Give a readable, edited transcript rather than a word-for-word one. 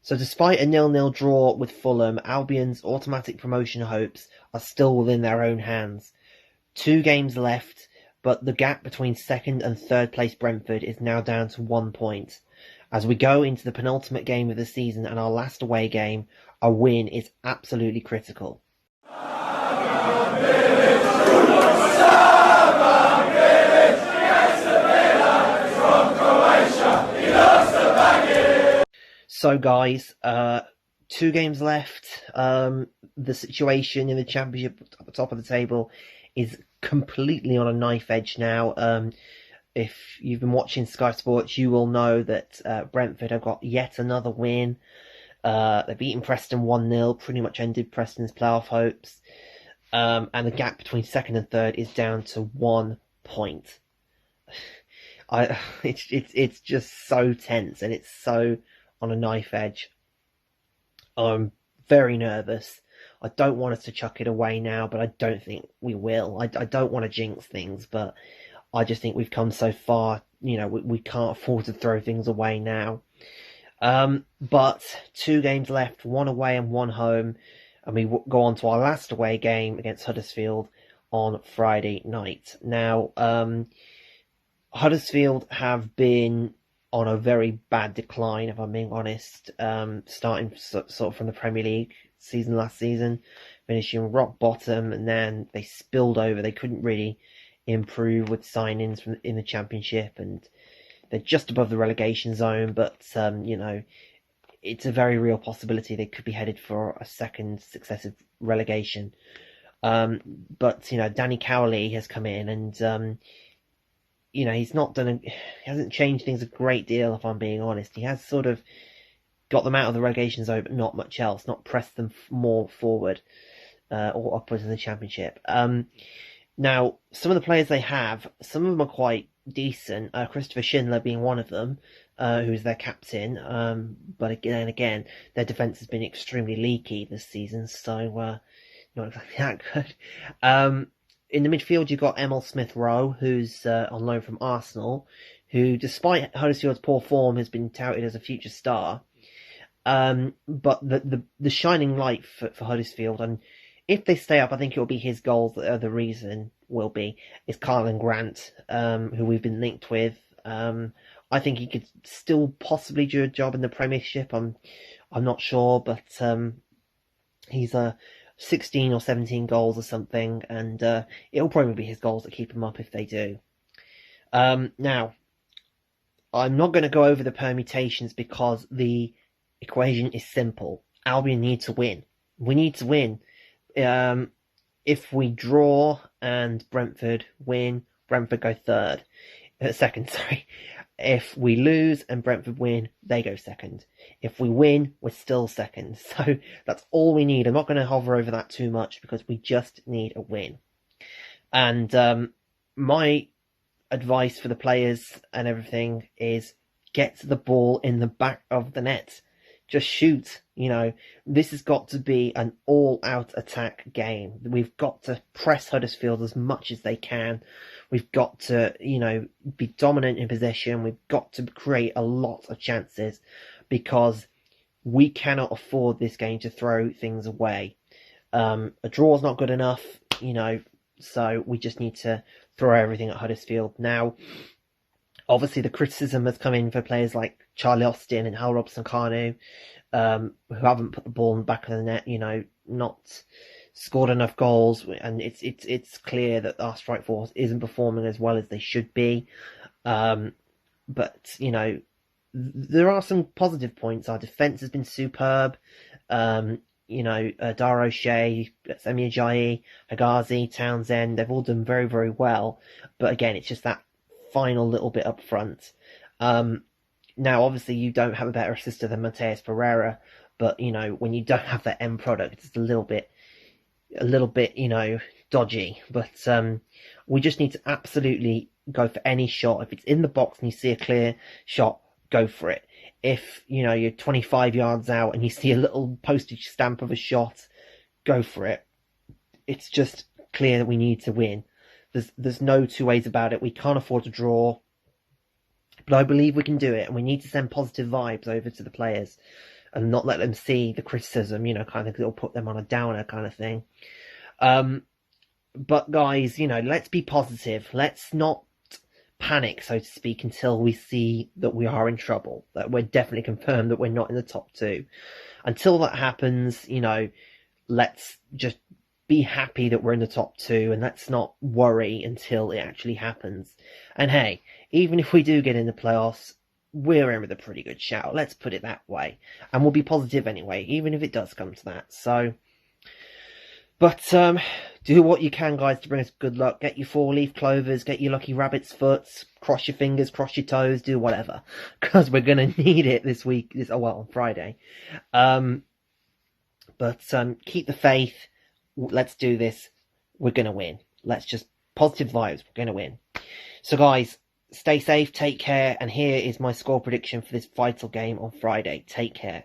So despite a 0-0 draw with Fulham, Albion's automatic promotion hopes are still within their own hands. 2 games left, but the gap between second and third place Brentford is now down to 1 point. As we go into the penultimate game of the season and our last away game, a win is absolutely critical. So guys, 2 games left. The situation in the Championship at the top of the table is completely on a knife edge now. If you've been watching Sky Sports, you will know that Brentford have got yet another win. They've beaten Preston 1-0, pretty much ended Preston's playoff hopes. And the gap between second and third is down to 1 point. It's just so tense, and it's so on a knife edge. I'm very nervous. I don't want us to chuck it away now, but I don't think we will. I don't want to jinx things, but I just think we've come so far. We can't afford to throw things away now. But 2 games left, 1 away and 1 home, and we go on to our last away game against Huddersfield on Friday night. Now, Huddersfield have been on a very bad decline, if I'm being honest, starting sort of from the Premier League season last season, finishing rock bottom, and then they spilled over. They couldn't really improve with signings in the Championship, and they're just above the relegation zone, but it's a very real possibility they could be headed for a second successive relegation. But Danny Cowley has come in, and he's not he hasn't changed things a great deal, if I'm being honest. He has sort of got them out of the relegation zone, but not much else, not pressed them more forward or upwards in the Championship. Now, some of the players they have, some of them are quite decent, Christopher Schindler being one of them, who's their captain, but again, their defence has been extremely leaky this season, so not exactly that good. In the midfield, you've got Emil Smith-Rowe, who's on loan from Arsenal, who, despite Huddersfield's poor form, has been touted as a future star. But the shining light for Huddersfield, and if they stay up, I think it will be his goals that are the reason, is Karlan Grant, who we've been linked with. I think he could still possibly do a job in the Premiership. I'm not sure, but he's 16 or 17 goals or something, and it'll probably be his goals that keep him up if they do. Now, I'm not going to go over the permutations because the equation is simple. Albion need to win. We need to win. If we draw and Brentford win, Brentford go second. If we lose and Brentford win, they go second. If we win, we're still second. So that's all we need. I'm not going to hover over that too much because we just need a win. And my advice for the players and everything is get the ball in the back of the net. Just shoot. This has got to be an all-out attack game. We've got to press Huddersfield as much as they can. We've got to, be dominant in possession. We've got to create a lot of chances because we cannot afford this game to throw things away. A draw is not good enough, so we just need to throw everything at Huddersfield. Now, obviously the criticism has come in for players like Charlie Austin and Hal Robson-Kanu, who haven't put the ball in the back of the net, not scored enough goals, and it's clear that our strike force isn't performing as well as they should be. But there are some positive points. Our defence has been superb. Dara O'Shea, Semi Ajayi, Hagazi, Townsend, they've all done very, very well. But again, it's just that final little bit up front. Now, obviously, you don't have a better assister than Mateus Pereira, but when you don't have that end product, it's a little bit, dodgy. But we just need to absolutely go for any shot. If it's in the box and you see a clear shot, go for it. If you're 25 yards out and you see a little postage stamp of a shot, go for it. It's just clear that we need to win. There's no two ways about it. We can't afford to draw. But I believe we can do it, and we need to send positive vibes over to the players. and not let them see the criticism, kind of, it'll put them on a downer kind of thing. But guys, let's be positive. Let's not panic, so to speak, until we see that we are in trouble, that we're definitely confirmed that we're not in the top two. Until that happens, let's just be happy that we're in the top two, and let's not worry until it actually happens. And hey, even if we do get in the playoffs, we're in with a pretty good shout. Let's put it that way. And we'll be positive anyway, even if it does come to that. So, but do what you can, guys, to bring us good luck. Get your 4-leaf clovers, get your lucky rabbit's foots, cross your fingers, cross your toes, do whatever. Because we're going to need it this week, on Friday. But keep the faith. Let's do this. We're going to win. Let's just positive vibes. We're going to win. So, guys, stay safe, take care, and here is my score prediction for this vital game on Friday. Take care.